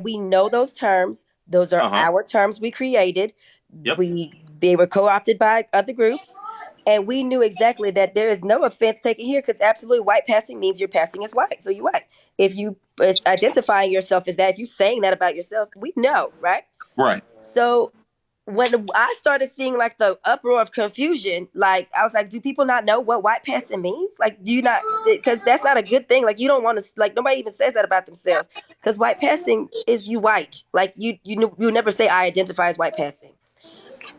we know those terms. Those are Uh-huh. our terms we created. Yep. They were co-opted by other groups, and we knew exactly that there is no offense taken here because absolutely white passing means you're passing as white, so you're white. If you identifying yourself as that, if you're saying that about yourself, we know, right? Right. So when I started seeing like the uproar of confusion, like I was like, do people not know what white passing means? Like, do you not? Because that's not a good thing. Like, you don't want to. Like, nobody even says that about themselves. Because white passing is you white. Like, you never say I identify as white passing.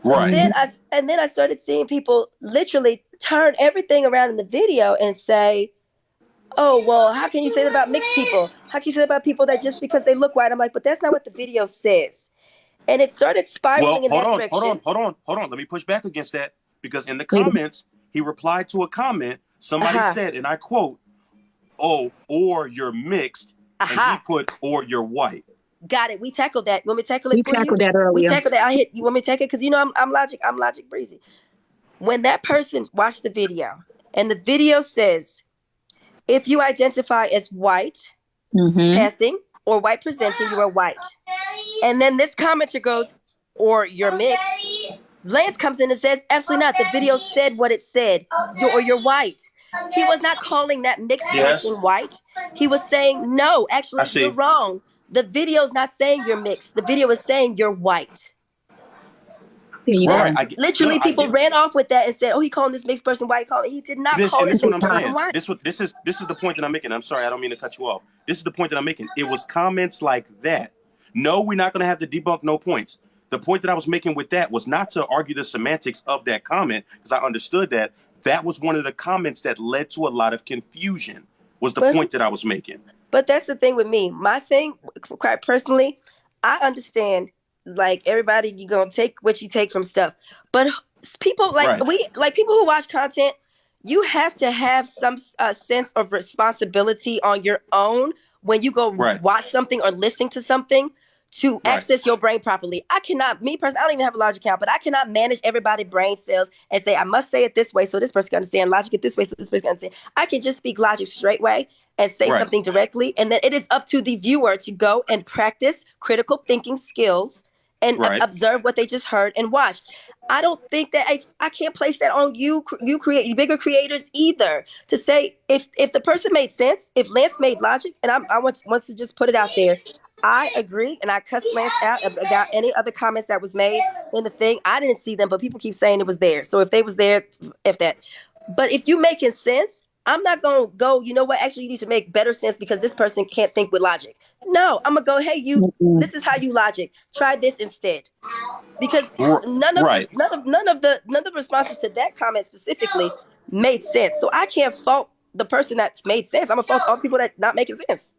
So Right. then I started seeing people literally turn everything around in the video and say, oh, well, how can you say that about mixed people? How can you say that about people that just because they look white? I'm like, but that's not what the video says. And it started Well, spiraling in hold that on, hold on, direction. hold on, hold on. Let me push back against that because in the Wait. comments, he replied to a comment. Somebody Aha. said, and I quote, "Oh, or you're mixed," and he Aha. put, "or you're white." Got it. We tackled that. You want me to tackle it We for you? tackled that We earlier. tackled that. I hit. You want me to take it? Because you know I'm logic. I'm logic breezy. When that person watched the video and the video says, if you identify as white Mm-hmm. passing or white presenting, you are white. And then this commenter goes, or you're mixed. Lance comes in and says, absolutely not. The video said what it said. You're white. He was not calling that mixed Yes, person white. He was saying, no, I actually, you're see. wrong. The video is not saying you're mixed. The video is saying you're white. There you Right. go. I get. No, no, Literally, I people get. ran off with that and said, oh, he calling this mixed person white. He did not This call and this this is what mixed I'm person saying. white. This is the point that I'm making. I'm sorry, I don't mean to cut you off. This is the point that I'm making. It was comments like that. No, we're not going to have to debunk no points. The point that I was making with that was not to argue the semantics of that comment because I understood that that was one of the comments that led to a lot of confusion. Was the But point that I was making? But that's the thing with me. My thing, quite personally, I understand. Like everybody, you gonna take what you take from stuff. But people Right. like people who watch content, you have to have some sense of responsibility on your own when you go Right. watch something or listening to something to Right. access your brain properly. I cannot, me personally, I don't even have a logic account, but I cannot manage everybody's brain cells and say I must say it this way so this person can understand. Logic it this way so this person can understand. I can just speak logic straight way and say Right. something directly, and then it is up to the viewer to go and practice critical thinking skills and Right. observe what they just heard and watch. I don't think that I can't place that on you create bigger creators either to say if the person made sense, if Lance made logic, and I want to just put it out there. I agree, and I cussed Lance out about any other comments that was made in the thing. I didn't see them, but people keep saying it was there. So if they was there, if that. But if you making sense, I'm not gonna go, you know what, actually you need to make better sense because this person can't think with logic. No, I'm gonna go, hey, Mm-mm. this is how you logic. Try this instead. Because Right. none of the responses to that comment specifically made sense. So I can't fault the person that's made sense. I'm gonna fault all the people that not making sense.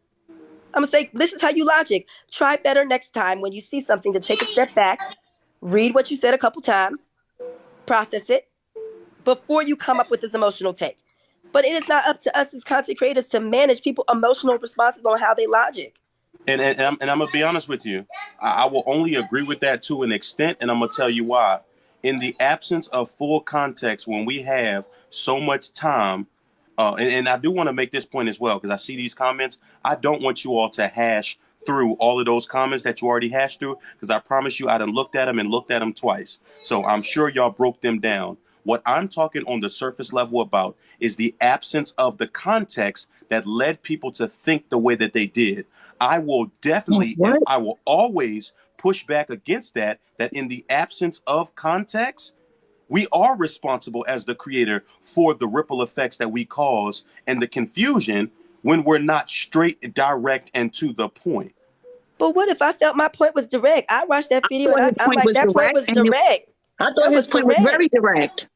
I'm gonna say this is how you logic. Try better next time when you see something to take a step back, read what you said a couple times, process it before you come up with this emotional take. But it is not up to us as content creators to manage people' emotional responses on how they logic. And I'm gonna be honest with you. I will only agree with that to an extent, and I'm gonna tell you why. In the absence of full context, when we have so much time, and I do want to make this point as well because I see these comments. I don't want you all to hash through all of those comments that you already hashed through because I promise you I done looked at them and looked at them twice. So I'm sure y'all broke them down. What I'm talking on the surface level about is the absence of the context that led people to think the way that they did. I will definitely and What? I will always push back against that, that in the absence of context, we are responsible as the creator for the ripple effects that we cause and the confusion when we're not straight, direct, and to the point. But what if I felt my point was direct? I watched that I video thought and his I'm point like, was that point direct, was and direct. I thought That his was point was direct. very direct.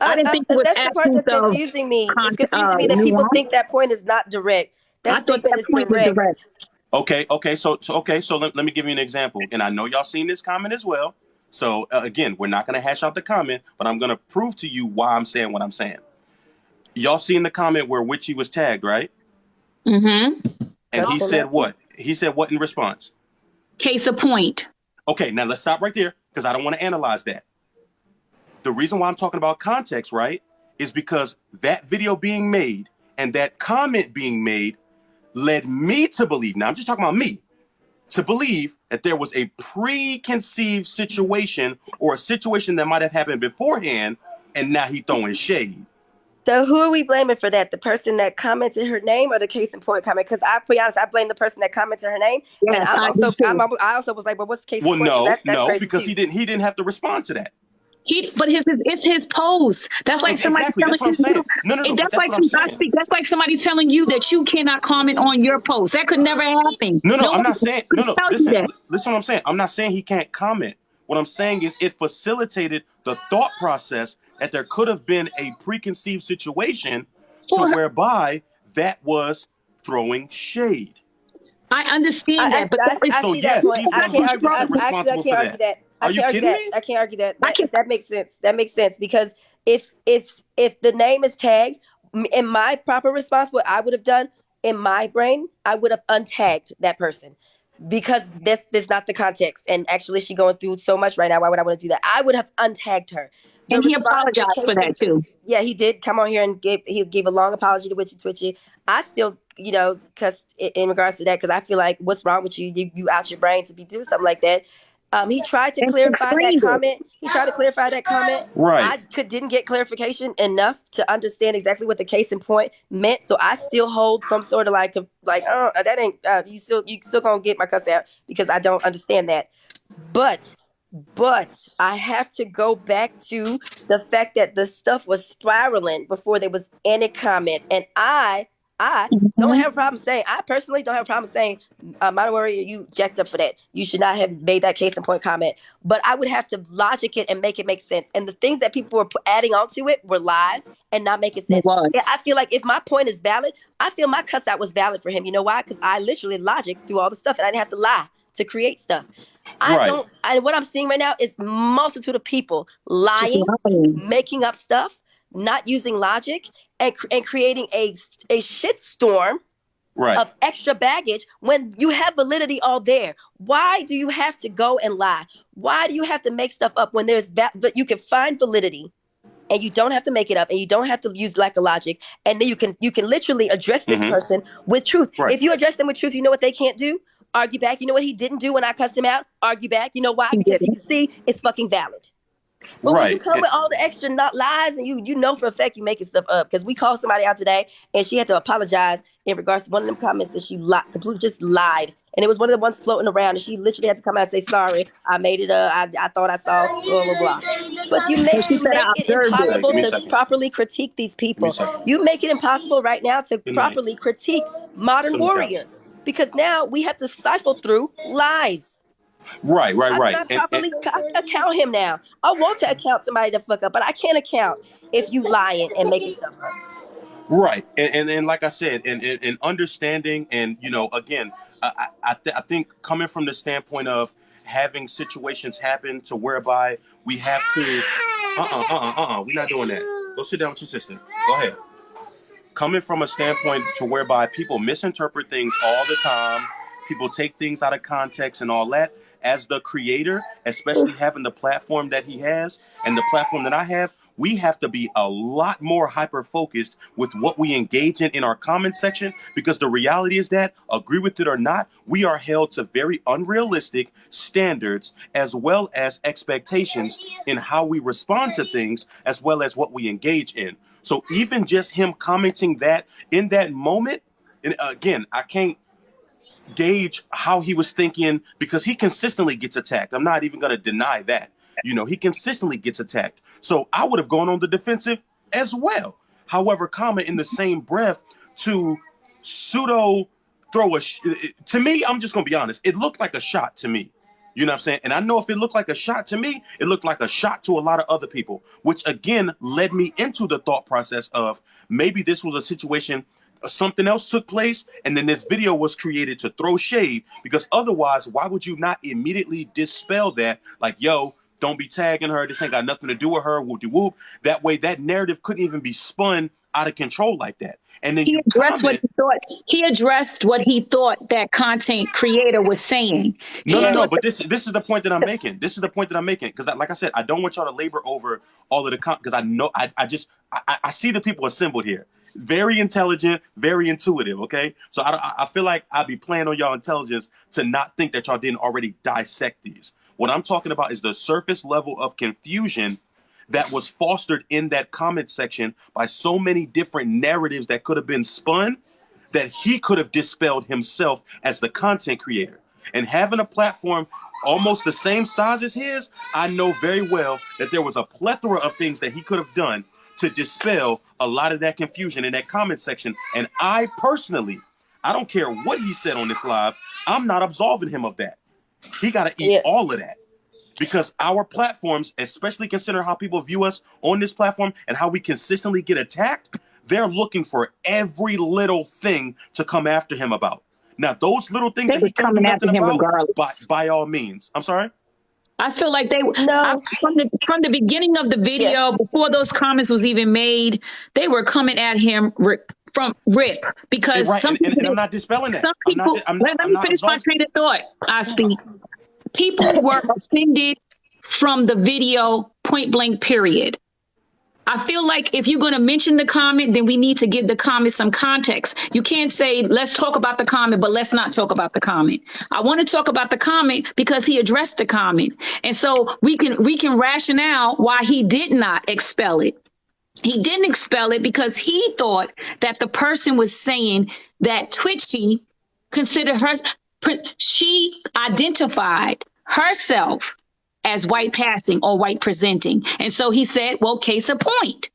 I didn't think it was That's the part absence that's of confusing me. It's confusing me that people think nuance. that point is not direct. That I thought statement that is point was direct. direct. So let me give you an example. And I know y'all seen this comment as well. So again, we're not going to hash out the comment, but I'm going to prove to you why I'm saying what I'm saying. Y'all seen the comment where Witchy was tagged, right? Mm-hmm. And he Justin said Matthews. what? He said what in response? Case of point. Okay, now let's stop right there because I don't want to analyze that. The reason why I'm talking about context, right, is because that video being made and that comment being made led me to believe, now I'm just talking about me, to believe that there was a preconceived situation or a situation that might have happened beforehand, and now he throwing shade. So who are we blaming for that? The person that commented her name or the case in point comment? Because I'll be honest, I blame the person that commented her name. Yes, And I do too. I also was like, well, what's the case Well, in point? no, That's no, crazy because too. he didn't have to respond to that. But it's his post. That's like somebody Exactly. That's what I'm telling saying. you. No, That's that's like what I'm saying. that's like somebody telling you that you cannot comment on your post. That could never happen. No, I'm one not saying. could No, tell you listen, that. listen. What I'm saying. I'm not saying he can't comment. What I'm saying is it facilitated the thought process that there could have been a preconceived situation to whereby that was throwing shade. I understand that, but that is I So see that yes, point. he's I can't argue. 100% responsible I can't for argue that. Are you kidding me? I can't argue that. I can't- That makes sense. That makes sense because if the name is tagged, in my proper response, what I would have done in my brain, I would have untagged that person because this not the context. And actually, she going through so much right now. Why would I want to do that? I would have untagged her. The and he response, the apologized for case in- that too. Yeah, he did come on here and gave a long apology to Witchy Twitchy. I still, because in regards to that, because I feel like, what's wrong with you? You out your brain to be doing something like that. He tried to And clarify that explained it. comment. He tried to clarify that comment. Right. Didn't get clarification enough to understand exactly what the case in point meant. So I still hold some sort of like that ain't you still gonna get my cuss out because I don't understand that. But I have to go back to the fact that the stuff was spiraling before there was any comments, and I don't have a problem saying. I personally don't have a problem saying, "Modern Warrior, you jacked up for that. You should not have made that case in point comment." But I would have to logic it and make it make sense. And the things that people were adding onto it were lies and not making sense. It was. I feel like if my point is valid, I feel my cuss out was valid for him. You know why? Because I literally logic through all the stuff, and I didn't have to lie to create stuff. And what I'm seeing right now is multitude of people lying, making up stuff, not using logic, and creating a shitstorm of extra baggage when you have validity all there. Why do you have to go and lie? Why do you have to make stuff up when but you can find validity and you don't have to make it up and you don't have to use lack of logic, and then you can literally address this person with truth. If you address them with truth, you know what they can't do? Argue back. You know what he didn't do when I cussed him out? Argue back. You know why? Because you can see it's fucking valid. But when you come with all the extra lies and you know for a fact you making stuff up, because we called somebody out today and she had to apologize in regards to one of them comments that she completely just lied. And it was one of the ones floating around, and she literally had to come out and say, "Sorry, I made it up. I thought I saw blah, blah, blah." But you make it impossible to properly critique these people. You make it impossible right now to properly critique Modern Warrior, because now we have to cycle through lies. Right. I cannot properly account him now. I want to account somebody to fuck up, but I can't account if you lying and making stuff up. Right. And like I said, and understanding, and again, I think coming from the standpoint of having situations happen to whereby we have to we're not doing that. Go sit down with your sister. Go ahead. Coming from a standpoint to whereby people misinterpret things all the time, people take things out of context and all that. As the creator, especially having the platform that he has and the platform that I have, we have to be a lot more hyper-focused with what we engage in our comment section, because the reality is that, agree with it or not, we are held to very unrealistic standards as well as expectations in how we respond to things as well as what we engage in. So even just him commenting that in that moment, and again, I can't gauge how he was thinking, because he consistently gets attacked. I'm not even going to deny that. He consistently gets attacked. So I would have gone on the defensive as well. However, in the same breath to pseudo throw to me, I'm just going to be honest, it looked like a shot to me. You know what I'm saying? And I know if it looked like a shot to me, it looked like a shot to a lot of other people, which again led me into the thought process of maybe this was a situation, something else took place, and then this video was created to throw shade, because otherwise, why would you not immediately dispel that? Like, yo, don't be tagging her. This ain't got nothing to do with her. Whoop-de-whoop. That way, that narrative couldn't even be spun out of control like that. And then he addressed what he thought. He addressed what he thought that content creator was saying. No. But this is the point that I'm making. This is the point that I'm making, because, like I said, I don't want y'all to labor over all of the because I know I see the people assembled here, Very intelligent, very intuitive. Okay, so I feel like I'd be playing on y'all intelligence to not think that y'all didn't already dissect these. What I'm talking about is the surface level of confusion that was fostered in that comment section by so many different narratives that could have been spun that he could have dispelled himself as the content creator. And having a platform almost the same size as his, I know very well that there was a plethora of things that he could have done to dispel a lot of that confusion in that comment section. And I personally, I don't care what he said on this live, I'm not absolving him of that. He got to eat all of that. Because our platforms, especially consider how people view us on this platform and how we consistently get attacked, they're looking for every little thing to come after him about. Now, those little things They that was he can't do coming after nothing him about, regardless. by all means. I'm sorry? I feel like No. from the beginning of the video, before those comments was even made, they were coming at him from rip because Right, some and people, I'm not dispelling that. some people. Let me finish my train of thought. I speak. People were offended from the video, point blank. Period. I feel like if you're going to mention the comment, then we need to give the comment some context. You can't say, let's talk about the comment, but let's not talk about the comment. I want to talk about the comment because he addressed the comment. And so we can rationale why he did not expel it. He didn't expel it because he thought that the person was saying that Twitchy considered her, she identified herself as white passing or white presenting. And so he said, well, case in point.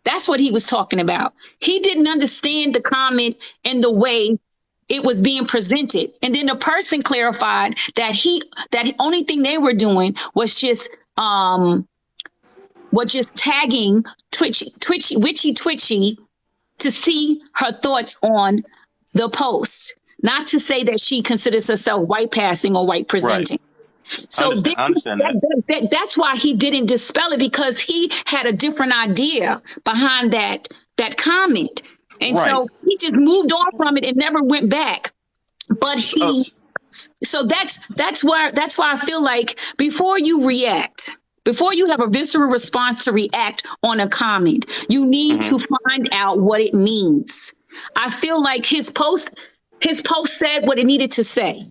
That's what he was talking about. He didn't understand the comment and the way it was being presented. And then the person clarified that the only thing they were doing was just tagging Twitchy to see her thoughts on the post, not to say that she considers herself white passing or white presenting. Right. So I understand that. That's why he didn't dispel it, because he had a different idea behind that comment. And so he just moved on from it and never went back. But so that's why I feel like before you react, before you have a visceral response to react on a comment, you need to find out what it means. I feel like his post said what it needed to say.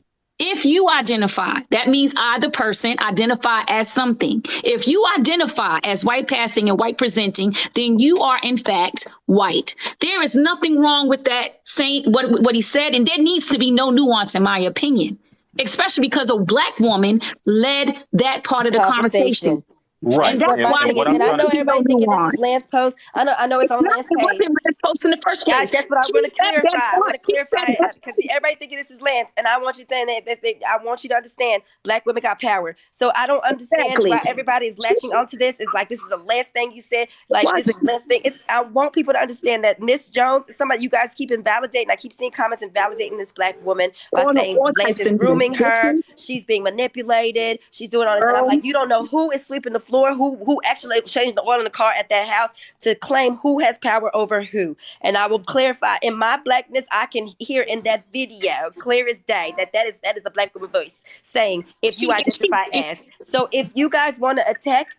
If you identify, that means I, the person, identify as something. If you identify as white passing and white presenting, then you are in fact white. There is nothing wrong with that saying what he said, and there needs to be no nuance, in my opinion, especially because a Black woman led that part of the conversation. Right. And that's why. And I know everybody thinking this is Lance's post. I know it's on Lance's page. It wasn't Lance's post in the first place. That's what I want to clarify. I want to clarify because everybody thinking this is Lance, and I want you to I want you to understand Black women got power. So I don't understand why everybody is latching onto this. It's like this is a Lance thing you said. Like this is a Lance thing. I want people to understand that Miss Jones is somebody you guys keep invalidating. I keep seeing comments invalidating this Black woman by saying Lance is grooming her. She's being manipulated. She's doing all this. And I'm like, you don't know who is sweeping the floor, who actually changed the oil in the car at that house to claim who has power over who. And I will clarify, in my Blackness, I can hear in that video clear as day that is a Black woman voice saying if you identify as. So if you guys want to attack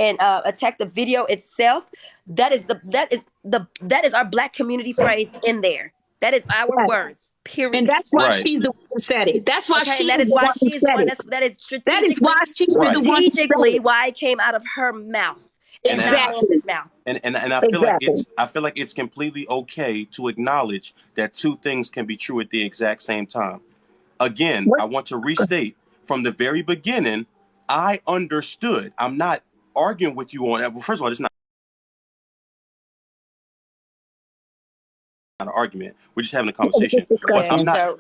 and attack the video itself, that is our Black community phrase in there. That is our words. Period. And that's why she's the one who said it. That's why that is why she's the one. That is why she's the one. Strategically, why it came out of her mouth. Exactly. And I feel like it's completely okay to acknowledge that two things can be true at the exact same time. Again, I want to restate from the very beginning, I understood. I'm not arguing with you on that. Well, first of all, it's not an argument. We're just having a conversation. But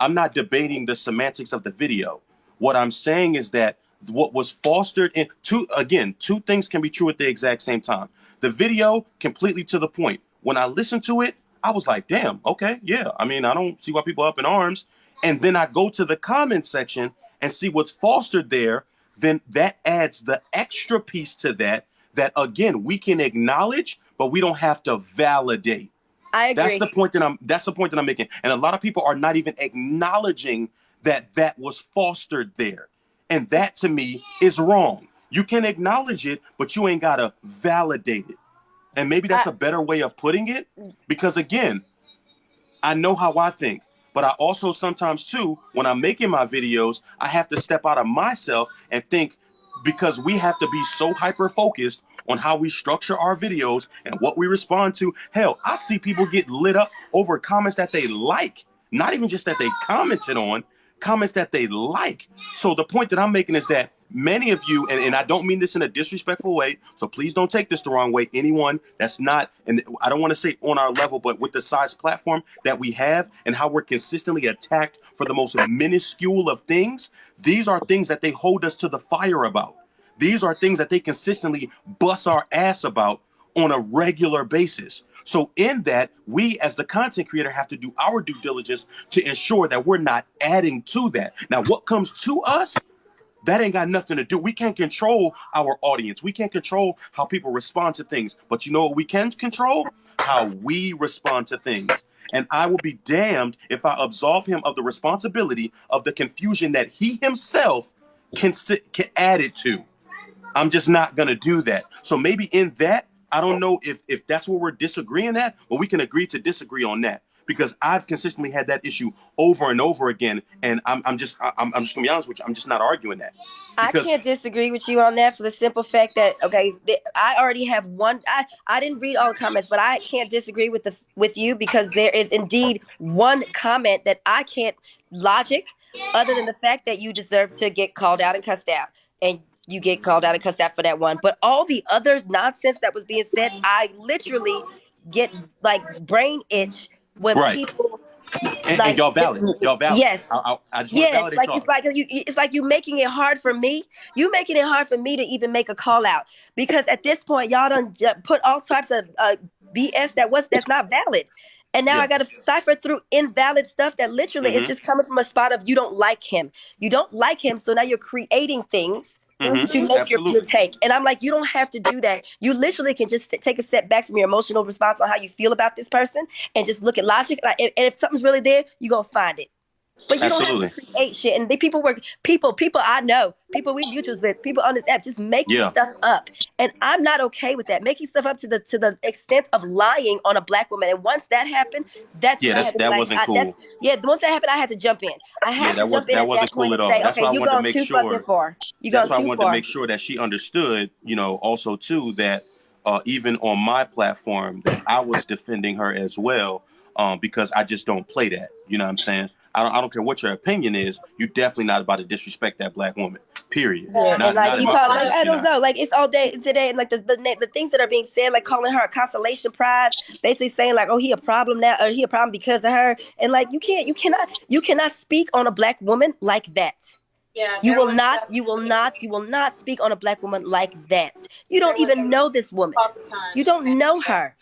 I'm not debating the semantics of the video. What I'm saying is that what was fostered in two things can be true at the exact same time. The video, completely to the point. When I listened to it, I was like, damn, okay, yeah. I mean, I don't see why people are up in arms. And then I go to the comment section and see what's fostered there. Then that adds the extra piece to that again, we can acknowledge, but we don't have to validate. I agree. That's the point that I'm making. And a lot of people are not even acknowledging that was fostered there. And that to me is wrong. You can acknowledge it, but you ain't got to validate it. And maybe that's a better way of putting it, because again, I know how I think, but I also sometimes too, when I'm making my videos, I have to step out of myself and think, because we have to be so hyper focused on how we structure our videos and what we respond to. Hell, I see people get lit up over comments that they like, not even just that they commented on, comments that they like. So the point that I'm making is that many of you, and I don't mean this in a disrespectful way, so please don't take this the wrong way. Anyone that's not, and I don't want to say on our level, but with the size platform that we have and how we're consistently attacked for the most minuscule of things, these are things that they hold us to the fire about. These are things that they consistently bust our ass about on a regular basis. So in that, we as the content creator have to do our due diligence to ensure that we're not adding to that. Now, what comes to us, that ain't got nothing to do. We can't control our audience. We can't control how people respond to things. But you know what we can control? How we respond to things. And I will be damned if I absolve him of the responsibility of the confusion that he himself can add it to. I'm just not going to do that. So maybe in that, I don't know if that's where we're disagreeing at, but we can agree to disagree on that, because I've consistently had that issue over and over again. And I'm just going to be honest with you. I'm just not arguing that. I can't disagree with you on that for the simple fact that, okay, I already have one. I didn't read all the comments, but I can't disagree with you, because there is indeed one comment that I can't logic, other than the fact that you deserve to get called out and cussed out. And you get called out and cussed out for that one. But all the other nonsense that was being said, I literally get like brain itch when people. And y'all valid. Y'all valid. Yes. I just want to validate y'all. It's like you making it hard for me. You making it hard for me to even make a call out, because at this point y'all done put all types of BS that's not valid. And now I got to cipher through invalid stuff that literally is just coming from a spot of you don't like him. You don't like him, so now you're creating things to make your take. And I'm like, you don't have to do that. You literally can just take a step back from your emotional response on how you feel about this person and just look at logic. And if something's really there, you're going to find it. But you don't have to create shit. And people I know, people we mutuals with, people on this app just making stuff up. And I'm not okay with that. Making stuff up to the extent of lying on a black woman. And once that happened, that wasn't cool. Once that happened, I had to jump in. I had to jump in. That wasn't cool at all. That's why I wanted to make sure. That's why I wanted to make sure that she understood, also too, that even on my platform, that I was defending her as well, because I just don't play that. You know what I'm saying? I don't care what your opinion is. You're definitely not about to disrespect that black woman. Period. Yeah. I don't know. Like, it's all day today, and like the things that are being said, like calling her a consolation prize, basically saying like, oh, he a problem now, or he a problem because of her, and like you cannot speak on a black woman like that. Yeah, you will not speak on a black woman like that. You don't even know this woman. You don't know her.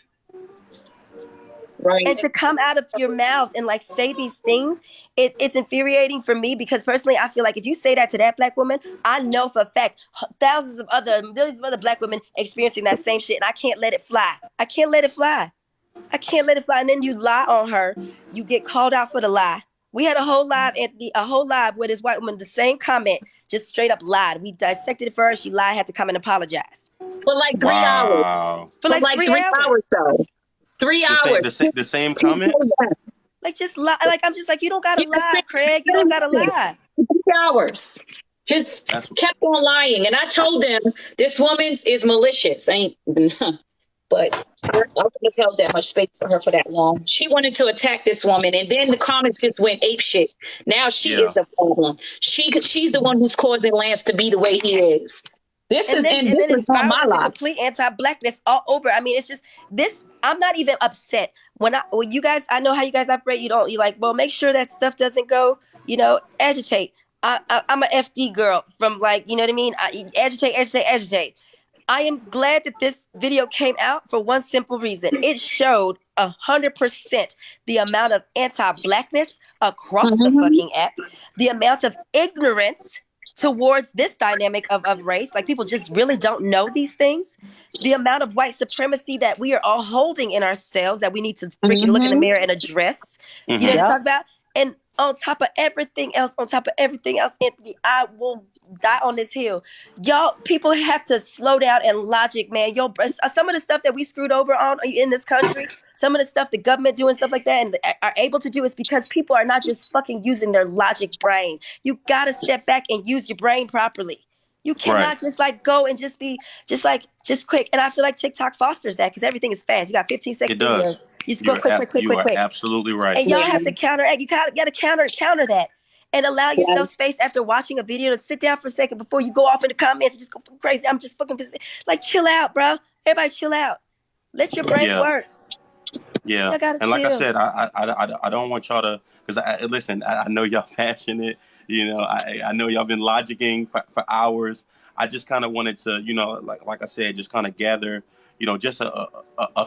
Right. And to come out of your mouth and like say these things, it's infuriating for me, because personally I feel like if you say that to that black woman, I know for a fact millions of other black women experiencing that same shit, and I can't let it fly. I can't let it fly. And then you lie on her. You get called out for the lie. We had a whole live where this white woman, the same comment, just straight up lied. We dissected it for her. She lied, had to come and apologize. For like 3 hours. For like 3 hours though. 3 hours. The same comment? Like, just lie. Like, I'm just like, you don't gotta lie, Craig. You don't gotta lie. 3 hours. Just kept on lying. And I told them this woman's is malicious. But I wouldn't have held that much space for her for that long. She wanted to attack this woman, and then the comments just went ape shit. Now she is a problem. She's the one who's causing Lance to be the way he is. This is on my life. Complete anti-blackness all over. I mean, it's just this. I'm not even upset when you guys. I know how you guys operate. You like, well, make sure that stuff doesn't go. Agitate. I'm a FD girl from like, you know what I mean. Agitate. I am glad that this video came out for one simple reason. It showed 100% the amount of anti-blackness across the fucking app, the amount of ignorance towards this dynamic of race. Like, people just really don't know these things. The amount of white supremacy that we are all holding in ourselves that we need to freaking look in the mirror and address. You know what I'm talking about? And on top of everything else, Anthony, I will die on this hill. Y'all, people have to slow down and logic, man. Some of the stuff that we screwed over on in this country, some of the stuff the government do and stuff like that and are able to do is because people are not just fucking using their logic brain. You gotta step back and use your brain properly. You cannot just like go and just be just quick. And I feel like TikTok fosters that because everything is fast. You got 15 seconds. It does. You just go quick. You are absolutely right. And y'all have to counteract. You got to counter that and allow yourself space after watching a video to sit down for a second before you go off in the comments and just go crazy. I'm just fucking like chill out, bro. Everybody chill out. Let your brain work. Yeah. And chill. Like I said, I don't want y'all to because listen. I know y'all passionate. You know, I know y'all been logicking for hours. I just kind of wanted to, you know, like I said, just kind of gather, you know, just a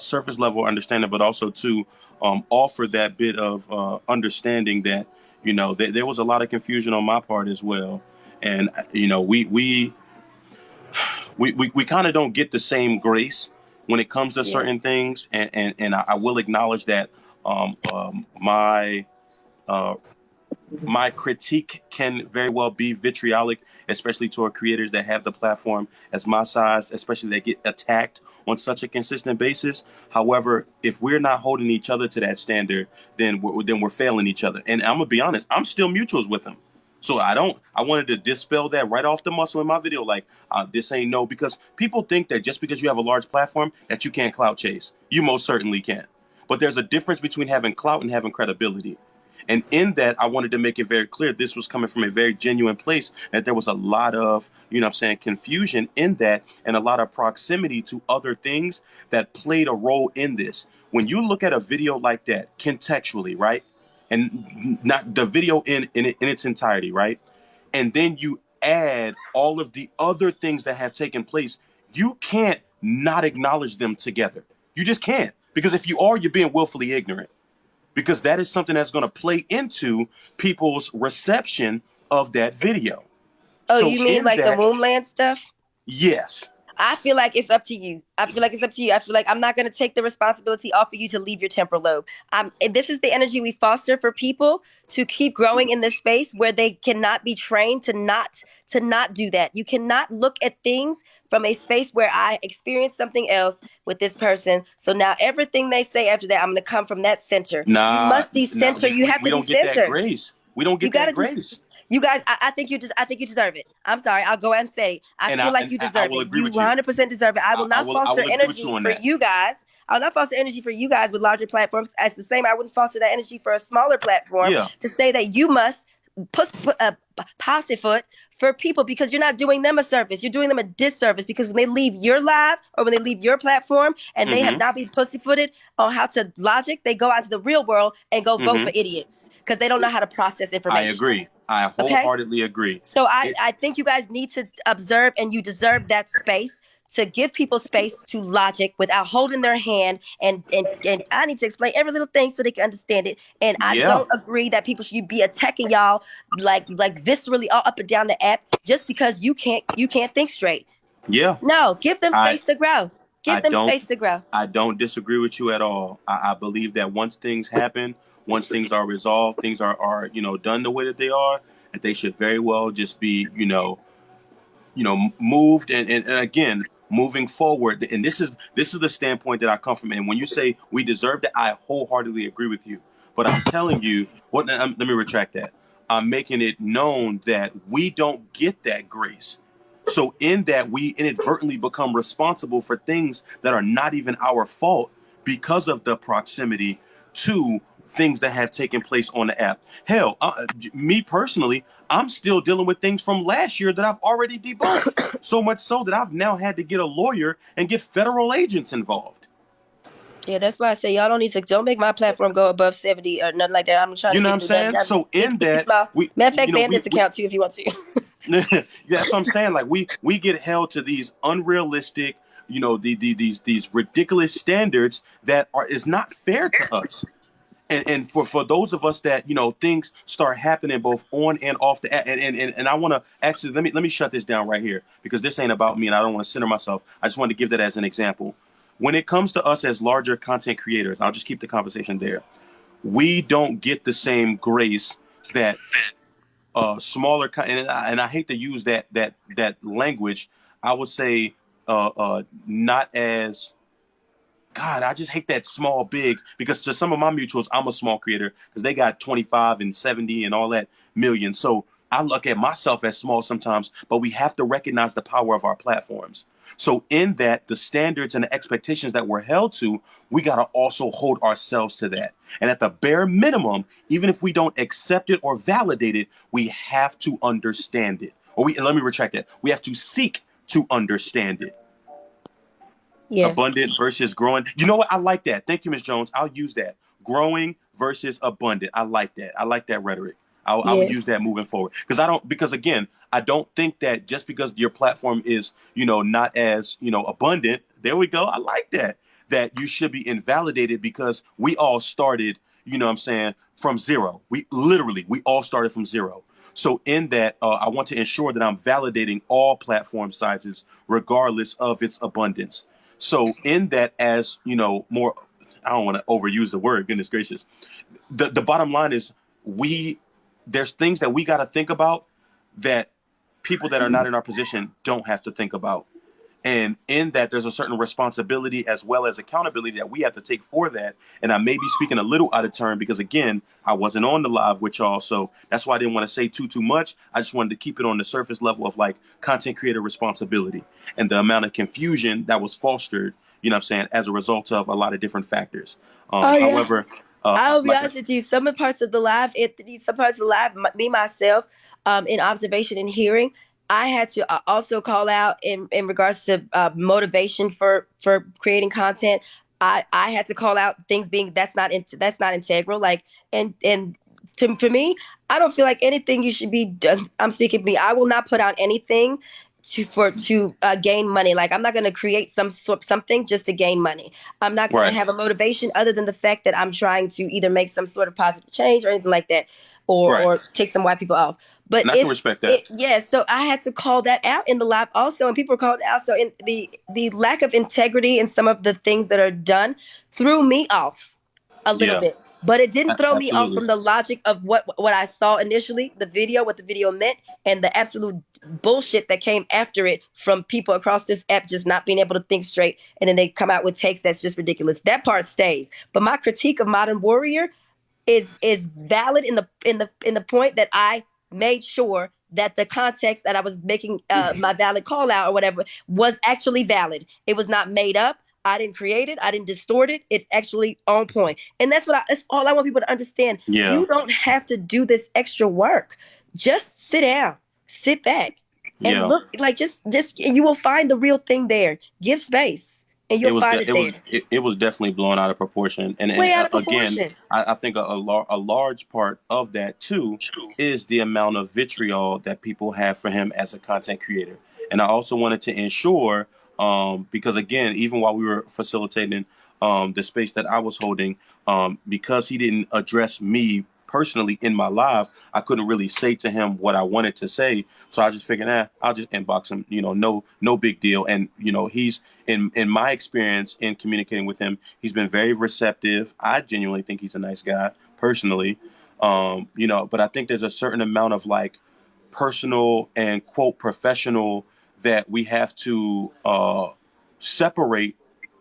surface level understanding, but also to offer that bit of understanding that, you know, there was a lot of confusion on my part as well. And, you know, we kind of don't get the same grace when it comes to certain things. And I will acknowledge that my critique can very well be vitriolic, especially toward creators that have the platform as my size, especially that get attacked on such a consistent basis. However, if we're not holding each other to that standard, then we're failing each other. And I'm gonna be honest, I'm still mutuals with them. So I wanted to dispel that right off the muscle in my video. Like this ain't no, because people think that just because you have a large platform that you can't clout chase. You most certainly can. But there's a difference between having clout and having credibility. And in that, I wanted to make it very clear this was coming from a very genuine place, that there was a lot of, you know what I'm saying, confusion in that and a lot of proximity to other things that played a role in this. When you look at a video like that contextually, right, and not the video in its entirety, right, and then you add all of the other things that have taken place, you can't not acknowledge them together. You just can't, because if you are, you're being willfully ignorant. Because that is something that's going to play into people's reception of that video. Oh, so you mean like the Wombland stuff? Yes. I feel like it's up to you. I feel like I'm not going to take the responsibility off of you to leave your temporal lobe. This is the energy we foster for people to keep growing in this space where they cannot be trained to not do that. You cannot look at things from a space where I experienced something else with this person. So now everything they say after that, I'm going to come from that center. You must decenter. You have to decenter. We don't get that grace. We don't get that grace. You guys, I think you deserve it. I'm sorry. I'll go ahead and say I feel like you deserve it. You 100% deserve it. I will not foster energy for you guys. I'll not foster energy for you guys with larger platforms. As the same, I wouldn't foster that energy for a smaller platform to say that you must pussyfoot for people because you're not doing them a service. You're doing them a disservice because when they leave your live or when they leave your platform and they have not been pussyfooted on how to logic, they go out to the real world and go vote for idiots because they don't know how to process information. I agree. I wholeheartedly agree. So I think you guys need to observe, and you deserve that space to give people space to logic without holding their hand. And I need to explain every little thing so they can understand it. And I don't agree that people should be attacking y'all like viscerally all up and down the app just because you can't think straight. Yeah. No, give them space to grow. Give them space to grow. I don't disagree with you at all. I believe that once things happen, once things are resolved, things are done the way that they are, that they should very well just be, moved and again, moving forward. And this is the standpoint that I come from. And when you say we deserve that, I wholeheartedly agree with you. But I'm telling you, let me retract that. I'm making it known that we don't get that grace. So in that, we inadvertently become responsible for things that are not even our fault because of the proximity to things that have taken place on the app. Hell, me personally, I'm still dealing with things from last year that I've already debunked. So much so that I've now had to get a lawyer and get federal agents involved. Yeah, that's why I say y'all don't make my platform go above 70 or nothing like that. I'm trying to. You know what I'm saying? So in that, matter of fact, ban this account too if you want to. Yeah, that's what I'm saying. Like we get held to these unrealistic, these ridiculous standards that is not fair to us. And for those of us that, things start happening both on and off the app. And I want to actually, let me shut this down right here because this ain't about me and I don't want to center myself. I just want to give that as an example. When it comes to us as larger content creators, I'll just keep the conversation there. We don't get the same grace that smaller and I hate to use that language. I would say not as God. I just hate that small big, because to some of my mutuals, I'm a small creator because they got 25 and 70 and all that million. So I look at myself as small sometimes, but we have to recognize the power of our platforms. So in that, the standards and the expectations that we're held to, we got to also hold ourselves to that. And at the bare minimum, even if we don't accept it or validate it, we have to understand it. Let me retract that. We have to seek to understand it. Yes. Abundant versus growing. You know what? I like that. Thank you, Ms. Jones. I'll use that. Growing versus abundant. I like that. I like that rhetoric. I would use that moving forward, because again, I don't think that just because your platform is, not as, abundant, there we go. I like that you should be invalidated, because we all started, from zero. We all started from zero. So in that, I want to ensure that I'm validating all platform sizes, regardless of its abundance. So in that, as more, I don't want to overuse the word, goodness gracious. The bottom line is there's things that we got to think about that people that are not in our position don't have to think about. And in that, there's a certain responsibility as well as accountability that we have to take for that. And I may be speaking a little out of turn because, again, I wasn't on the live with y'all. So that's why I didn't want to say too much. I just wanted to keep it on the surface level of like content creator responsibility and the amount of confusion that was fostered, as a result of a lot of different factors. However, I'll be honest with you. Some parts of the live, me, myself, in observation and hearing, I had to also call out in regards to motivation for creating content. I had to call out things being that's not integral. Like for me, I don't feel like anything you should be. I'm speaking to me. I will not put out anything to gain money. Like, I'm not going to create something just to gain money. I'm not going to have a motivation other than the fact that I'm trying to either make some sort of positive change or anything like that, or take some white people off. But I can respect that. So I had to call that out in the live also, and people called it out. So in the lack of integrity in some of the things that are done threw me off a little bit. But it didn't throw me off from the logic of what I saw initially, the video, what the video meant, and the absolute bullshit that came after it from people across this app just not being able to think straight, and then they come out with takes that's just ridiculous. That part stays. But my critique of Modern Warrior is valid in the point that I made sure that the context that I was making my valid call out or whatever was actually valid. It was not made up. I didn't create it. I didn't distort it. It's actually on point. And that's all I want people to understand. Yeah. You don't have to do this extra work. Just sit down, sit back, and look. Like just you will find the real thing there. Give space, and you'll find it there. It was definitely blown out of proportion. And way out of proportion. Again, I think a large part of that too is the amount of vitriol that people have for him as a content creator. And I also wanted to ensure, because again, even while we were facilitating the space that I was holding, because he didn't address me personally in my live, I couldn't really say to him what I wanted to say. So I just figured, I'll just inbox him, no big deal. And, he's in my experience in communicating with him, he's been very receptive. I genuinely think he's a nice guy personally, but I think there's a certain amount of like personal and quote professional that we have to separate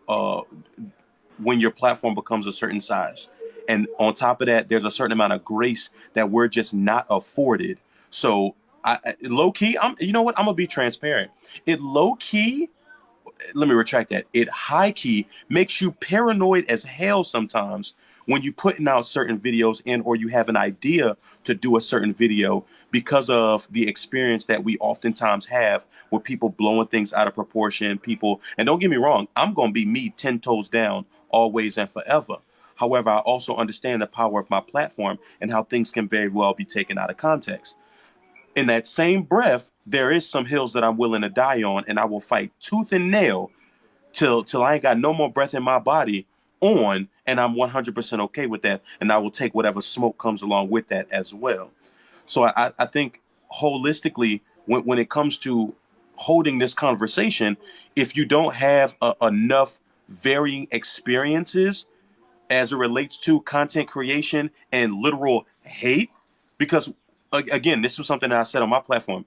when your platform becomes a certain size. And on top of that, there's a certain amount of grace that we're just not afforded. So low key, I'm gonna be transparent. It low key, let me retract that. It high key makes you paranoid as hell sometimes when you putting out certain videos or you have an idea to do a certain video, because of the experience that we oftentimes have with people blowing things out of proportion. And don't get me wrong, I'm going to be me 10 toes down always and forever. However, I also understand the power of my platform and how things can very well be taken out of context. In that same breath, there is some hills that I'm willing to die on, and I will fight tooth and nail till I ain't got no more breath in my body and I'm 100% okay with that. And I will take whatever smoke comes along with that as well. So I think holistically, when it comes to holding this conversation, if you don't have enough varying experiences as it relates to content creation and literal hate, Because again, this was something that I said on my platform.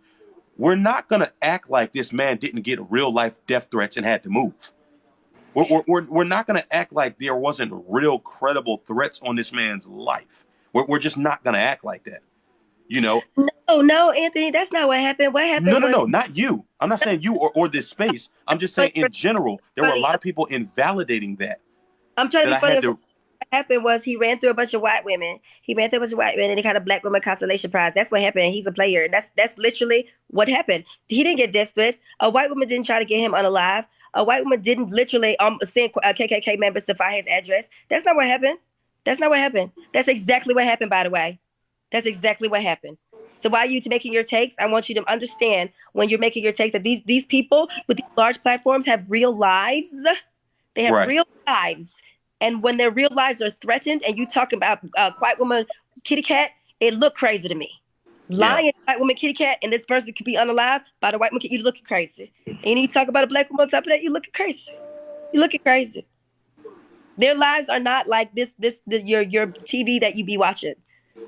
We're not going to act like this man didn't get real life death threats and had to move. We're not going to act like there wasn't real credible threats on this man's life. We're just not going to act like that. You know? No, Anthony, that's not what happened. What happened No, not you. I'm not saying you or this space. I'm just saying in general, there were a lot of people invalidating that. I'm trying to be funny. What happened was he ran through a bunch of white women. And he got a Black Woman Constellation Prize. That's what happened. He's a player. That's literally what happened. He didn't get death threats. A white woman didn't try to get him unalive. A white woman didn't literally send KKK members to find his address. That's not what happened. That's not what happened. That's exactly what happened, by the way. That's exactly what happened. So while you're making your takes, I want you to understand when you're making your takes that these people with these large platforms have real lives. They have real lives. And when their real lives are threatened and you talk about white woman kitty cat, it looked crazy to me. Lying white woman kitty cat and this person could be unalive by the white woman, you looking crazy. And you talk about a Black woman on top of that, you looking crazy. You looking crazy. Their lives are not like your TV that you be watching.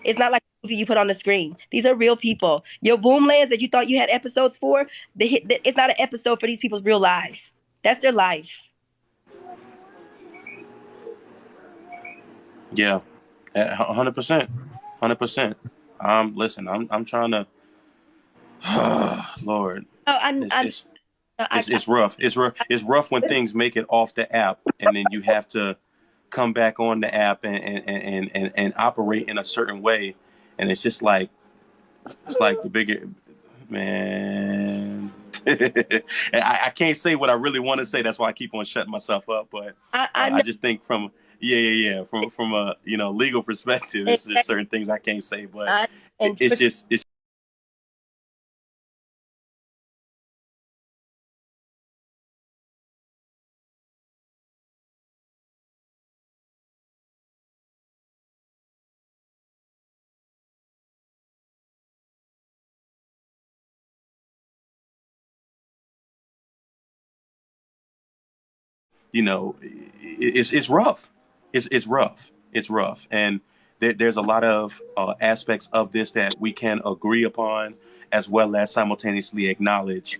It's not like a movie you put on the screen. These are real people. Your Boomlands that you thought you had episodes for, it's not an episode for these people's real life. That's their life. Yeah, 100%, 100%. Listen, I'm trying to. Lord, it's rough. It's rough when things make it off the app, and then you have to come back on the app and operate in a certain way, and it's just like the bigger man. I can't say what I really want to say. That's why I keep on shutting myself up. But I just think from from a legal perspective, it's just certain things I can't say. But it's it's rough. It's rough. It's rough. And there's a lot of aspects of this that we can agree upon as well as simultaneously acknowledge.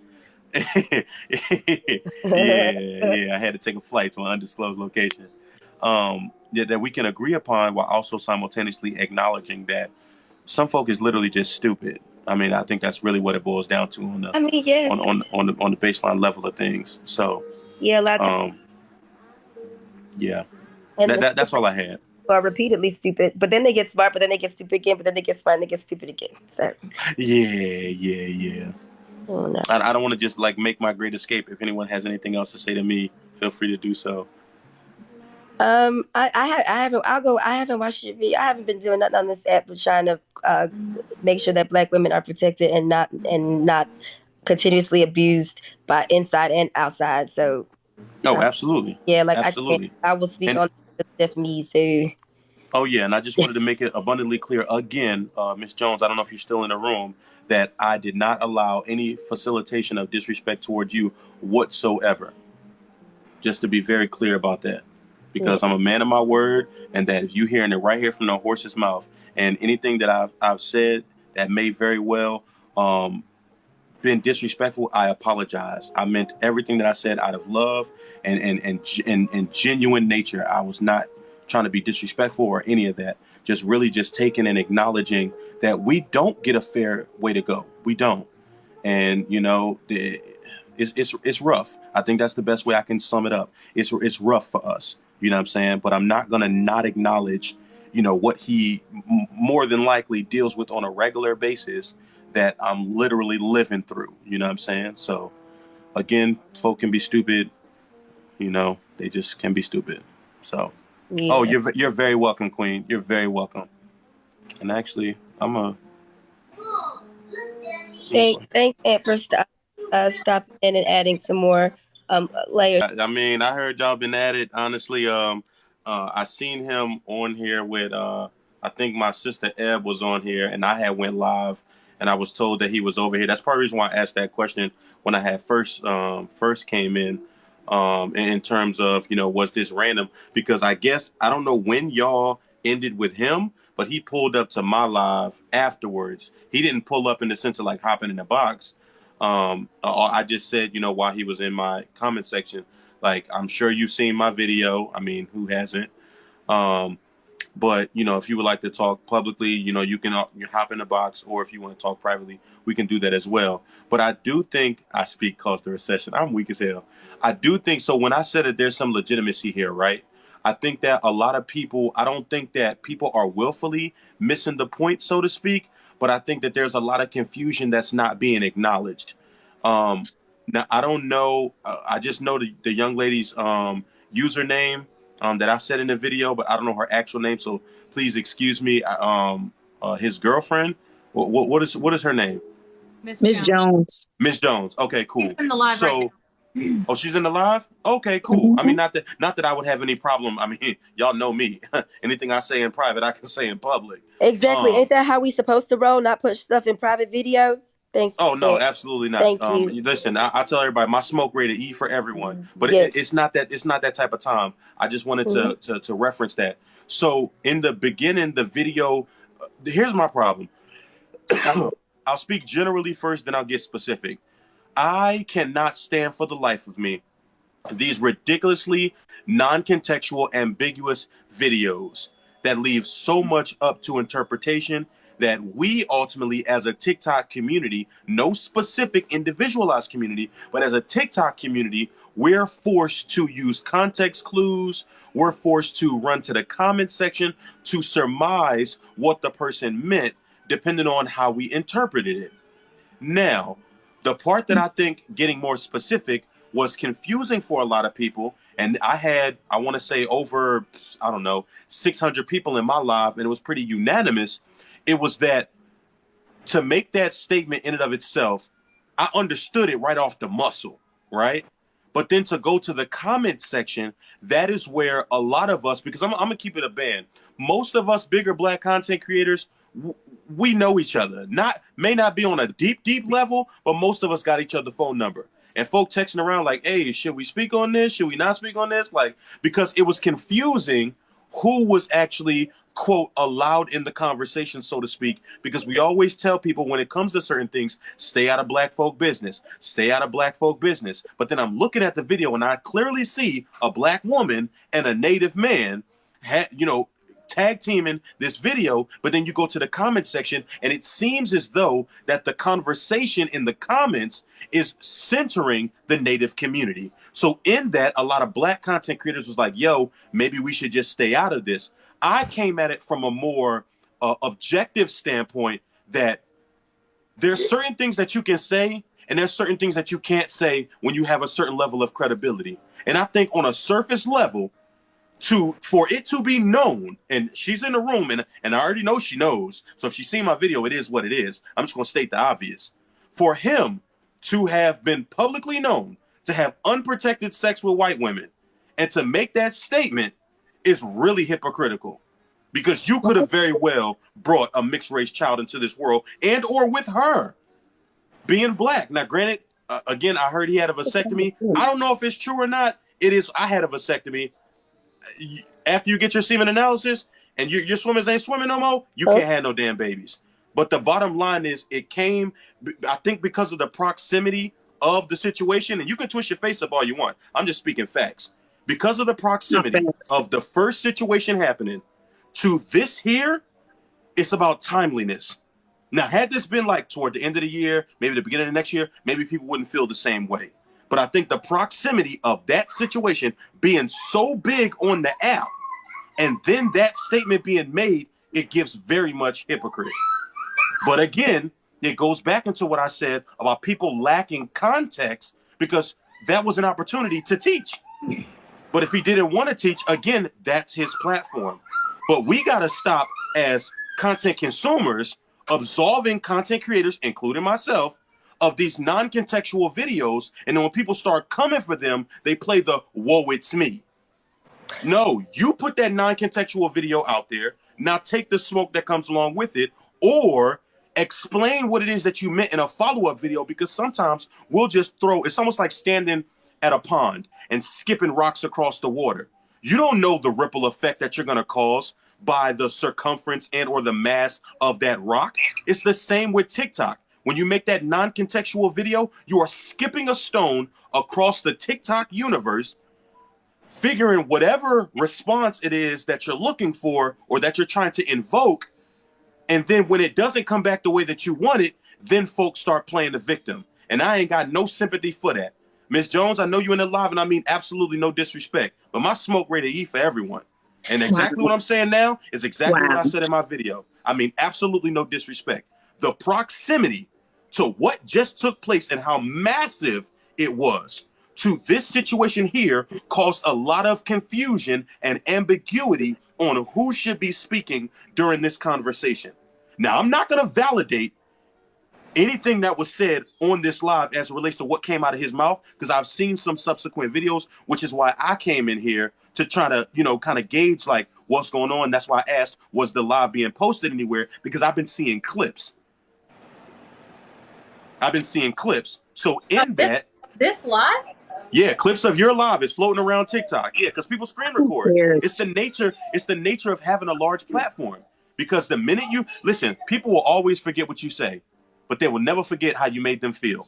yeah, I had to take a flight to an undisclosed location. That we can agree upon while also simultaneously acknowledging that some folk is literally just stupid. I mean, I think that's really what it boils down to on the on the baseline level of things. So that's all I had. Are repeatedly stupid, but then they get smart, but then they get stupid again, but then they get smart and they get stupid again. So yeah. Oh, no. I don't want to just make my great escape. If anyone has anything else to say to me, feel free to do so. I haven't watched your video. I haven't been doing nothing on this app but trying to make sure that Black women are protected and not continuously abused by inside and outside. So absolutely. Yeah, absolutely. I will speak on Stephanie. So and I just wanted to make it abundantly clear again, Ms. Jones, I don't know if you're still in the room, that I did not allow any facilitation of disrespect towards you whatsoever. Just to be very clear about that. Because I'm a man of my word, and that if you hearing it right here from the horse's mouth, and anything that I've said that may very well been disrespectful, I apologize. I meant everything that I said out of love and genuine nature. I was not trying to be disrespectful or any of that. Just taking and acknowledging that we don't get a fair way to go. We don't. And, it's rough. I think that's the best way I can sum it up. It's rough for us. You know what I'm saying? But I'm not going to not acknowledge, what he more than likely deals with on a regular basis that I'm literally living through. You know what I'm saying? So, again, folk can be stupid. They just can be stupid. So, you're very welcome, Queen. You're very welcome. And actually, I'm a... Thanks, Aunt, for stopping in and adding some more layers. I mean, I heard y'all been at it. Honestly, I seen him on here with I think my sister Eb was on here, and I had went live, and I was told that he was over here. That's part of the reason why I asked that question when I had first came in terms of was this random? Because I guess I don't know when y'all ended with him, but he pulled up to my live afterwards. He didn't pull up in the sense of like hopping in the box. I just said, you know, while he was in my comment section, like, I'm sure you've seen my video. I mean, who hasn't? But, you know, if you would like to talk publicly, you know, you hop in the box, or if you want to talk privately, we can do that as well. But I do think I speak cause the recession. I'm weak as hell. I do think so. When I said that there's some legitimacy here, right? I think that a lot of people, I don't think that people are willfully missing the point, so to speak, but I think that there's a lot of confusion that's not being acknowledged. Now, I don't know. I just know the young lady's username that I said in the video, but I don't know her actual name. So please excuse me. His girlfriend. What is her name? Miss Jones. Miss Jones. Okay, cool. She's in the live right now. Oh, she's in the live? Okay, cool. I mean, not that I would have any problem. I mean, y'all know me. Anything I say in private, I can say in public. Exactly. Ain't that how we supposed to roll? Not put stuff in private videos? Thanks. Oh, no, absolutely not. Thank you. Listen, I tell everybody my smoke rated E for everyone, but Yes. it's not that type of time. I just wanted to reference that. So in the beginning, the video, here's my problem. I'll speak generally first, then I'll get specific. I cannot stand for the life of me these ridiculously non-contextual, ambiguous videos that leave so much up to interpretation that we ultimately, as a TikTok community, no specific individualized community, but as a TikTok community, we're forced to use context clues. We're forced to run to the comment section to surmise what the person meant, depending on how we interpreted it. Now, the part that I think getting more specific was confusing for a lot of people, and I want to say over, 600 people in my live, and it was pretty unanimous. It was that to make that statement in and of itself, I understood it right off the muscle, right? But then to go to the comment section, that is where a lot of us, because I'm going to keep it a band, most of us bigger Black content creators, we know each other. May not be on a deep level, but most of us got each other's phone number. And folk texting around like, hey, should we speak on this? Should we not speak on this? Like, because it was confusing who was actually, quote, allowed in the conversation, so to speak, because we always tell people when it comes to certain things, stay out of Black folk business, stay out of Black folk business. But then I'm looking at the video and I clearly see a Black woman and a Native man, tag teaming this video, but then you go to the comment section and it seems as though that the conversation in the comments is centering the Native community. So in that, a lot of Black content creators was like, yo, maybe we should just stay out of this. I came at it from a more objective standpoint that there's certain things that you can say and there's certain things that you can't say when you have a certain level of credibility. And I think on a surface level, for it to be known, and she's in the room, and I already know she knows. So if she's seen my video, it is what it is. I'm just going to state the obvious. For him to have been publicly known to have unprotected sex with white women and to make that statement is really hypocritical, because you could have very well brought a mixed race child into this world and or with her being Black. Now, granted, again, I heard he had a vasectomy. I don't know if it's true or not. It is. I had a vasectomy. After you get your semen analysis and your swimmers ain't swimming no more, you can't have no damn babies. But the bottom line is it came, I think, because of the proximity of the situation. And you can twist your face up all you want. I'm just speaking facts. Because of the proximity of the first situation happening to this here, it's about timeliness. Now, had this been like toward the end of the year, maybe the beginning of next year, maybe people wouldn't feel the same way. But I think the proximity of that situation being so big on the app and then that statement being made, it gives very much hypocrite. But again, it goes back into what I said about people lacking context, because that was an opportunity to teach. But if he didn't want to teach, again, that's his platform. But we got to stop as content consumers absolving content creators, including myself, of these non-contextual videos, and then when people start coming for them, they play the "whoa, it's me." No, you put that non-contextual video out there. Now take the smoke that comes along with it, or explain what it is that you meant in a follow-up video, because sometimes we'll just it's almost like standing at a pond and skipping rocks across the water. You don't know the ripple effect that you're going to cause by the circumference and or the mass of that rock. It's the same with TikTok. When you make that non-contextual video, you are skipping a stone across the TikTok universe, figuring whatever response it is that you're looking for or that you're trying to invoke. And then when it doesn't come back the way that you want it, then folks start playing the victim. And I ain't got no sympathy for that. Ms. Jones, I know you in the live, and I mean absolutely no disrespect, but my smoke rated E for everyone. And exactly what I'm saying now is exactly what I said in my video. I mean, absolutely no disrespect. The proximity to what just took place and how massive it was to this situation here caused a lot of confusion and ambiguity on who should be speaking during this conversation. Now, I'm not going to validate anything that was said on this live as it relates to what came out of his mouth, because I've seen some subsequent videos, which is why I came in here to try to, kind of gauge like what's going on. That's why I asked, was the live being posted anywhere? Because I've been seeing clips. So in this live? Yeah, clips of your live is floating around TikTok. Yeah, because people screen record. It's the nature of having a large platform. Because the minute you listen, people will always forget what you say, but they will never forget how you made them feel.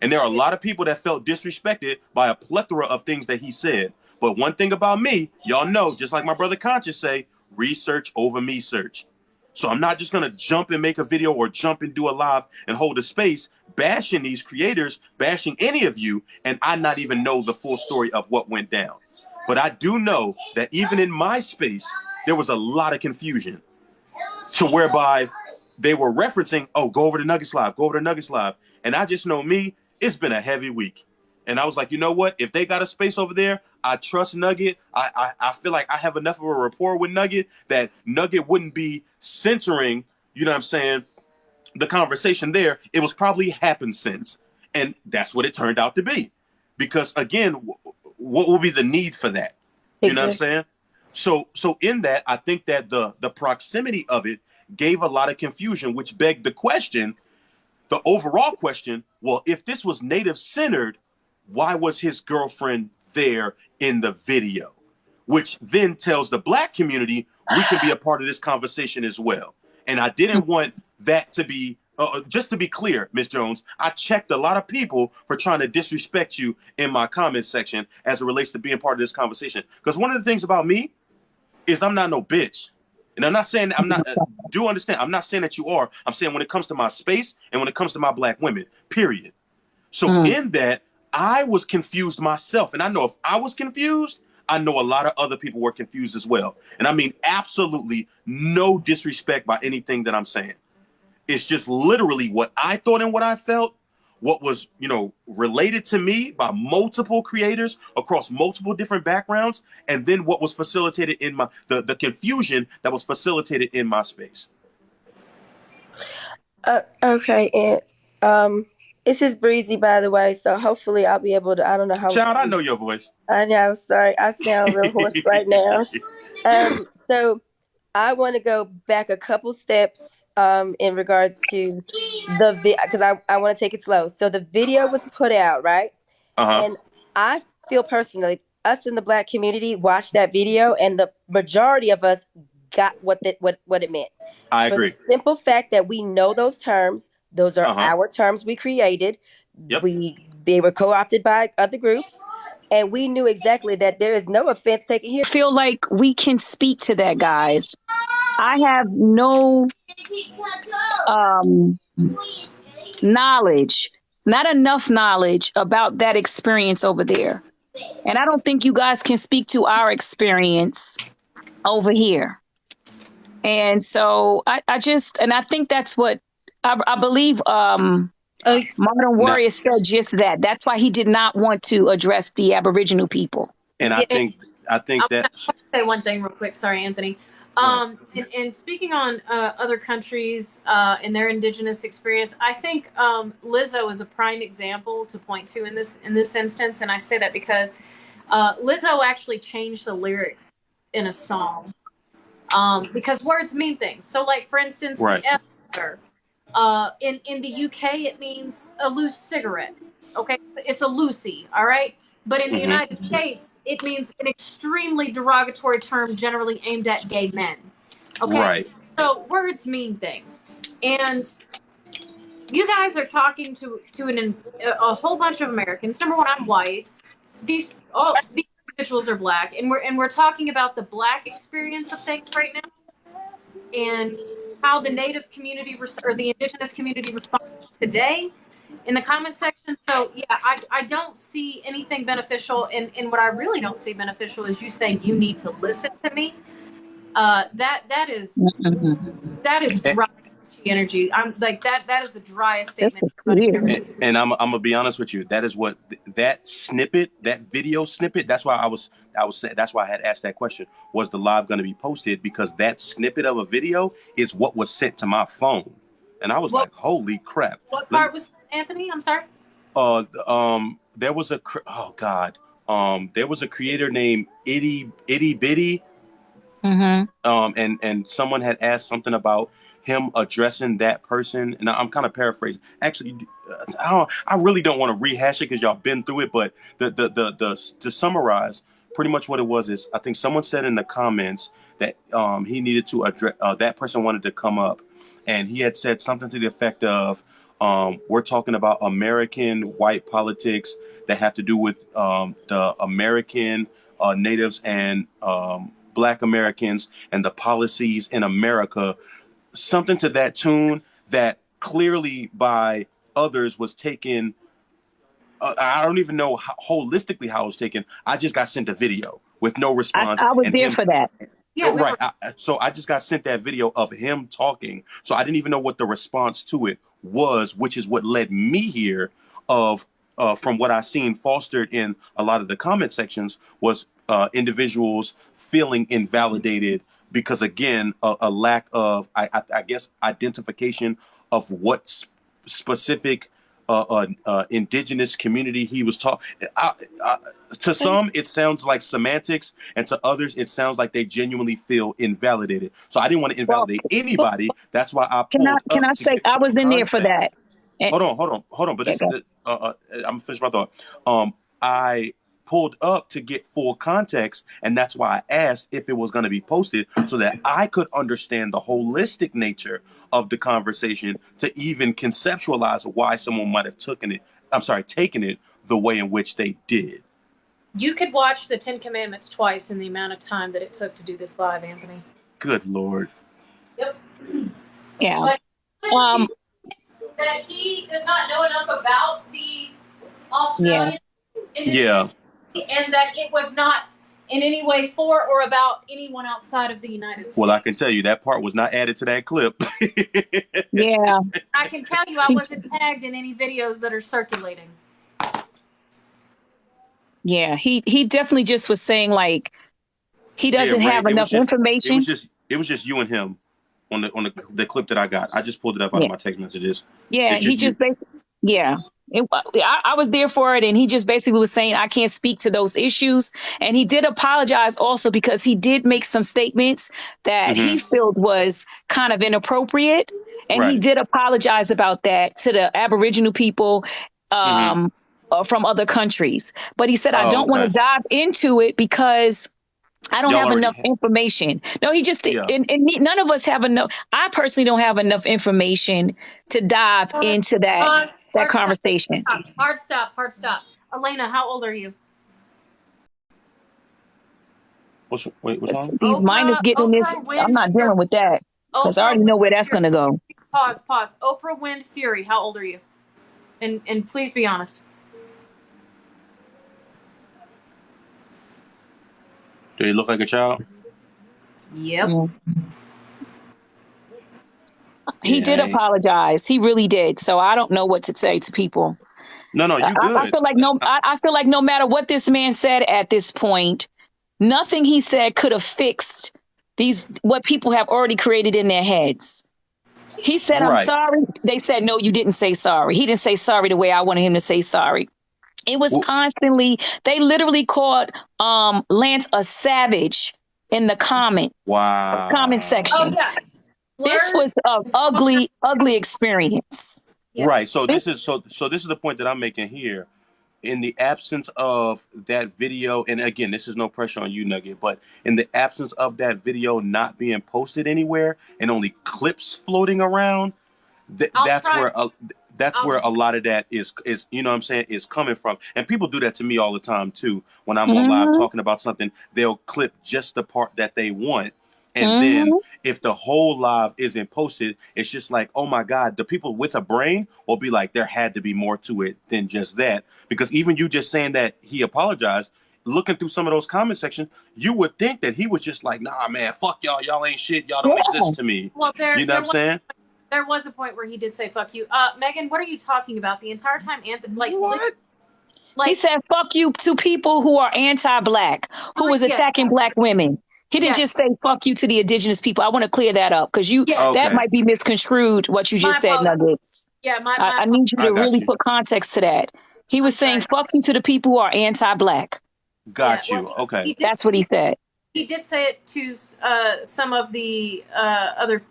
And there are a lot of people that felt disrespected by a plethora of things that he said. But one thing about me, y'all know, just like my brother Conscious say, research over me search. So I'm not just going to jump and make a video or jump and do a live and hold a space bashing these creators, bashing any of you, and I not even know the full story of what went down. But I do know that even in my space, there was a lot of confusion to whereby they were referencing, oh, go over to Nuggets Live, go over to Nuggets Live. And I just know me, it's been a heavy week. And I was like, you know what? If they got a space over there, I trust Nugget. I feel like I have enough of a rapport with Nugget that Nugget wouldn't be centering, you know what I'm saying, the conversation there. It was probably happenstance. And that's what it turned out to be. Because, again, what will be the need for that? You know what I'm saying? So in that, I think that the proximity of it gave a lot of confusion, which begged the question, the overall question, well, if this was native-centered, why was his girlfriend there in the video? Which then tells the Black community we can be a part of this conversation as well. And I didn't want that to be, just to be clear, Ms. Jones, I checked a lot of people for trying to disrespect you in my comment section as it relates to being part of this conversation. Because one of the things about me is I'm not no bitch. And I'm not saying I'm not, do understand, I'm not saying that you are. I'm saying when it comes to my space and when it comes to my Black women, period. So in that, I was confused myself. And I know if I was confused, I know a lot of other people were confused as well. And I mean, absolutely no disrespect by anything that I'm saying. It's just literally what I thought and what I felt, what was, related to me by multiple creators across multiple different backgrounds, and then what was facilitated in my, the confusion that was facilitated in my space. Okay, and this is Breezy, by the way, so hopefully I'll be able to, I don't know how. Child, I know your voice. I know, sorry, I sound real hoarse right now. So I want to go back a couple steps in regards to because I want to take it slow. So the video was put out, right? And I feel personally, us in the Black community watched that video, and the majority of us got what it meant. I agree. For the simple fact that we know those terms. Those are our terms we created. Yep. They were co-opted by other groups, and we knew exactly that there is no offense taken here. I feel like we can speak to that, guys. I have no knowledge, not enough knowledge about that experience over there. And I don't think you guys can speak to our experience over here. And so I think that's what I believe Modern Warrior said just that. That's why he did not want to address the Aboriginal people. And I think that. Say one thing real quick. Sorry, Anthony. And speaking on other countries and their indigenous experience, I think Lizzo is a prime example to point to in this instance. And I say that because Lizzo actually changed the lyrics in a song because words mean things. So, like for instance, the F word. In the UK, it means a loose cigarette. Okay, it's a loosie. All right, but in the United States, it means an extremely derogatory term, generally aimed at gay men. Okay. Right. So words mean things. And you guys are talking to a whole bunch of Americans. Number one, I'm white. These individuals are black, and we're talking about the black experience of things right now, and how the Native community or the Indigenous community responds today in the comment section. So yeah, I don't see anything beneficial, and what I really don't see beneficial is you saying you need to listen to me. That is dry energy. I'm like that is the driest statement I've ever seen. And I'm gonna be honest with you. That is what that snippet, that video snippet. That's why I was saying. That's why I had asked that question. Was the live going to be posted? Because that snippet of a video is what was sent to my phone, and I was like, "Holy crap!" What part was Anthony? I'm sorry. There was a there was a creator named Itty Bitty. And someone had asked something about him addressing that person, and I'm kind of paraphrasing. Actually, I really don't want to rehash it because y'all been through it. But to summarize, pretty much what it was is, I think someone said in the comments that he needed to address. That person wanted to come up, and he had said something to the effect of, "We're talking about American white politics that have to do with the American natives and Black Americans and the policies in America," something to that tune that clearly by others was taken. I don't even know holistically how it was taken. I just got sent a video with no response. I was there for that. Yeah, right. So I just got sent that video of him talking. So I didn't even know what the response to it was, which is what led me here from what I seen fostered in a lot of the comment sections was individuals feeling invalidated because, again, a lack of, I guess, identification of what specific indigenous community he was talking. To some, it sounds like semantics, and to others, it sounds like they genuinely feel invalidated. So I didn't want to invalidate anybody. That's why I pulled up. Can I say I was in there for that? Hold on. But this is I'm gonna finish my thought. I pulled up to get full context, and that's why I asked if it was going to be posted so that I could understand the holistic nature of the conversation to even conceptualize why someone might have taken it the way in which they did. You could watch the 10 Commandments twice in the amount of time that it took to do this live, Anthony. Good Lord. Yep. Yeah. But that he does not know enough about the Australian industry, and that it was not in any way for or about anyone outside of the United States. Well, I can tell you that part was not added to that clip. Yeah. I can tell you I wasn't tagged in any videos that are circulating. Yeah, he definitely just was saying like he doesn't have enough information. It was just you and him on the clip that I got. I just pulled it up out of my text messages. Yeah, he just basically I was there for it, and he just basically was saying I can't speak to those issues, and he did apologize also because he did make some statements that he felt was kind of inappropriate, and he did apologize about that to the Aboriginal people from other countries. But he said I don't want to dive into it because I don't have enough information. No, he just and none of us have enough. I personally don't have enough information to dive into that conversation. Hard stop. Elena, how old are you? What's wrong? These minors getting this. I'm not dealing with that because I already know where that's going to go. Pause. Oprah Winfrey, how old are you? And please be honest. Do you look like a child? Yep. He did apologize. He really did. So I don't know what to say to people. No, you good. I feel like no matter what this man said at this point, nothing he said could have fixed what people have already created in their heads. He said, I'm sorry. They said, no, you didn't say sorry. He didn't say sorry the way I wanted him to say sorry. It was constantly, they literally called Lance a savage in the comment section. Oh, yeah. This was an ugly experience. Yeah. Right. So this is the point that I'm making here in the absence of that video, and again, this is no pressure on you, Nugget, but in the absence of that video not being posted anywhere and only clips floating around, that's where a lot of that is, you know what I'm saying, is coming from. And people do that to me all the time too. When I'm on live talking about something, they'll clip just the part that they want. And then if the whole live isn't posted, it's just like, oh my God, the people with a brain will be like, there had to be more to it than just that. Because even you just saying that he apologized, looking through some of those comment sections, you would think that he was just like, nah, man, fuck y'all. Y'all ain't shit. Y'all don't exist to me. Well, you know what I'm saying? There was a point where he did say "fuck you." Megan, what are you talking about? The entire time, Anthony, What? He said "fuck you" to people who are anti-black, who was attacking black women. He didn't just say "fuck you" to the indigenous people. I want to clear that up because that might be misconstrued. What you just said, Nuggets. Yeah, I need you to really put context to that. He was saying "fuck you" to the people who are anti-black. Got you. Okay, that's what he said. He did say it to some of the other.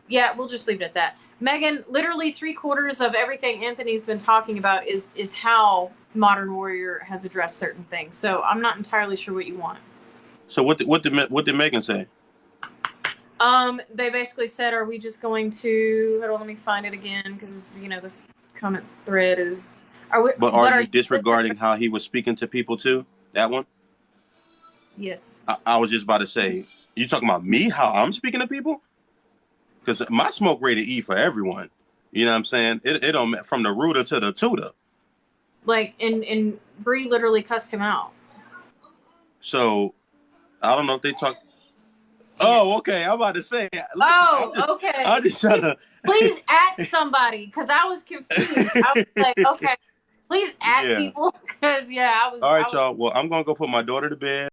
Yeah, we'll just leave it at that. Megan, literally 3/4 of everything Anthony's been talking about is how Modern Warrior has addressed certain things. So I'm not entirely sure what you want. So what did Megan say? They basically said, "Are we just going to?" Hold on, let me find it again because this comment thread is. Are you disregarding how he was speaking to people too? That one? Yes. I was just about to say, you talking about me? How I'm speaking to people? Because my smoke rated E for everyone. You know what I'm saying? It don't, from the rooter to the tutor. Like, and Bree literally cussed him out. So, I don't know if they talk. Oh, okay. I'm about to say. Listen, okay. I'm just trying to. Please add somebody, because I was confused. I was like, okay, please add people, because I was. All right, y'all. Well, I'm gonna go put my daughter to bed.